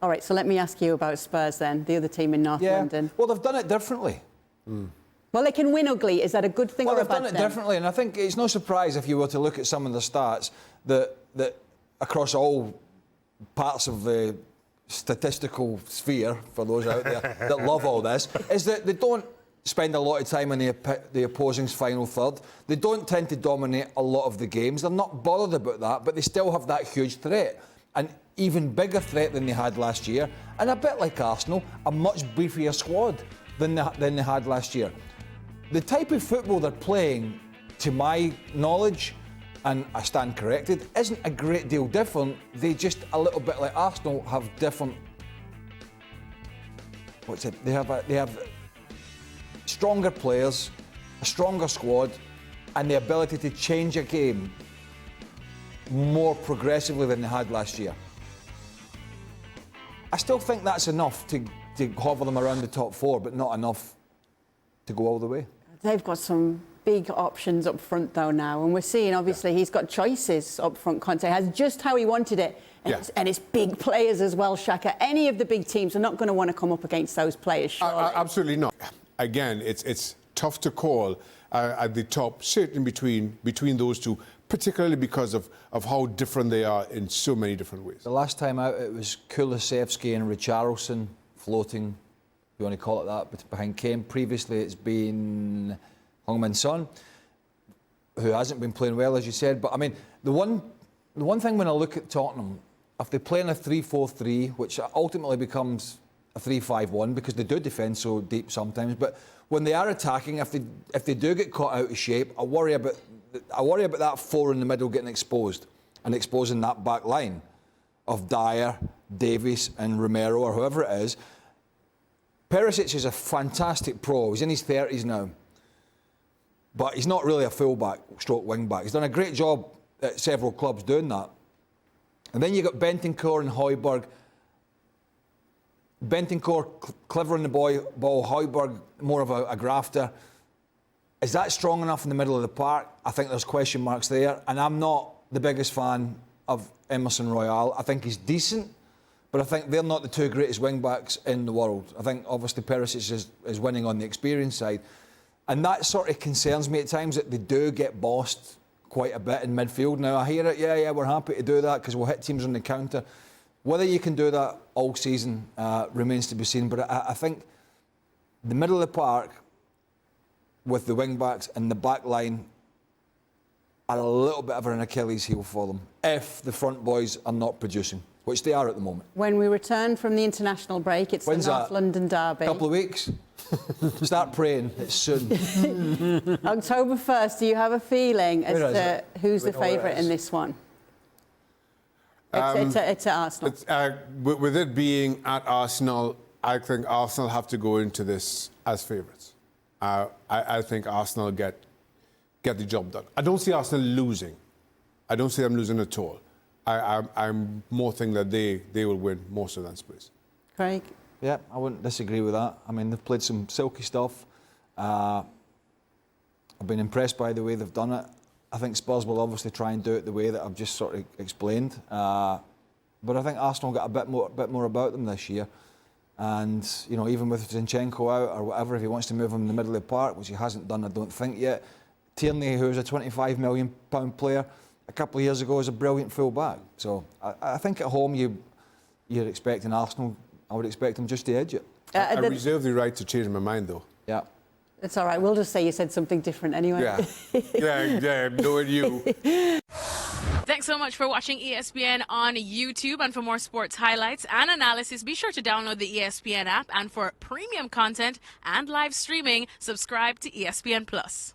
All right, so let me ask you about Spurs then, the other team in North London. Well, they've done it differently. Well, they can win ugly. Is that a good thing or a bad thing? Well, they've done it differently, and I think it's no surprise if you were to look at some of the stats that across all parts of the statistical sphere, for those out there that love all this, is that they don't spend a lot of time in the opposing's final third. They don't tend to dominate a lot of the games. They're not bothered about that, but they still have that huge threat. An even bigger threat than they had last year, and a bit like Arsenal, a much beefier squad than they had last year. The type of football they're playing, to my knowledge, and I stand corrected, isn't a great deal different. They just, a little bit like Arsenal, have different... They have stronger players, a stronger squad, and the ability to change a game more progressively than they had last year. I still think that's enough to hover them around the top four, but not enough to go all the way. They've got some big options up front, though, now. And we're seeing, obviously, he's got choices up front. Conte has just how he wanted it. And it's big players as well, Shaka. Any of the big teams are not going to want to come up against those players, surely. Absolutely not. Again, it's tough to call at the top, certainly between those two, particularly because of how different they are in so many different ways. The last time out, it was Kulusevski and Richarlison floating, if you want to call it that, but behind Kane. Previously, it's been Heung-min Son, who hasn't been playing well, as you said. But, I mean, the one thing when I look at Tottenham, if they play in a 3-4-3, which ultimately becomes a 3-5-1, because they do defend so deep sometimes, but when they are attacking, if they do get caught out of shape, I worry about that four in the middle getting exposed and exposing that back line of Dyer, Davies and Romero, or whoever it is. Perisic is a fantastic pro. He's in his 30s now. But he's not really a full-back, stroke wing-back. He's done a great job at several clubs doing that. And then you've got Bentancur and Højbjerg. Bentancur, clever in the ball. Højbjerg, more of a grafter. Is that strong enough in the middle of the park? I think there's question marks there. And I'm not the biggest fan of Emerson Royal. I think he's decent, but I think they're not the two greatest wing-backs in the world. I think, obviously, Perisic is winning on the experience side. And that sort of concerns me at times, that they do get bossed quite a bit in midfield. Now, I hear it, yeah, we're happy to do that because we'll hit teams on the counter. Whether you can do that all season remains to be seen. But I think the middle of the park with the wing-backs and the back line are a little bit of an Achilles heel for them if the front boys are not producing, which they are at the moment. When we return from the international break, it's When's the North London derby. A couple of weeks. Start praying. It's soon. October 1st, do you have a feeling as to who's the favourite in this one? It's at Arsenal. With it being at Arsenal, I think Arsenal have to go into this as favourites. I think Arsenal get the job done. I don't see Arsenal losing. I don't see them losing at all. I'm more think that they will win more so than Spurs. Craig? Yeah, I wouldn't disagree with that. I mean, they've played some silky stuff. I've been impressed by the way they've done it. I think Spurs will obviously try and do it the way that I've just sort of explained. But I think Arsenal got a bit more about them this year. And, you know, even with Zinchenko out or whatever, if he wants to move him in the middle of the park, which he hasn't done, I don't think yet. Tierney, who's a £25 million player, a couple of years ago was a brilliant full-back. So I think at home you're expecting Arsenal. I would expect them just to edge it. I reserve the right to change my mind, though. Yeah. It's all right. We'll just say you said something different anyway. Yeah, knowing you. Thanks so much for watching ESPN on YouTube. And for more sports highlights and analysis, be sure to download the ESPN app. And for premium content and live streaming, subscribe to ESPN+.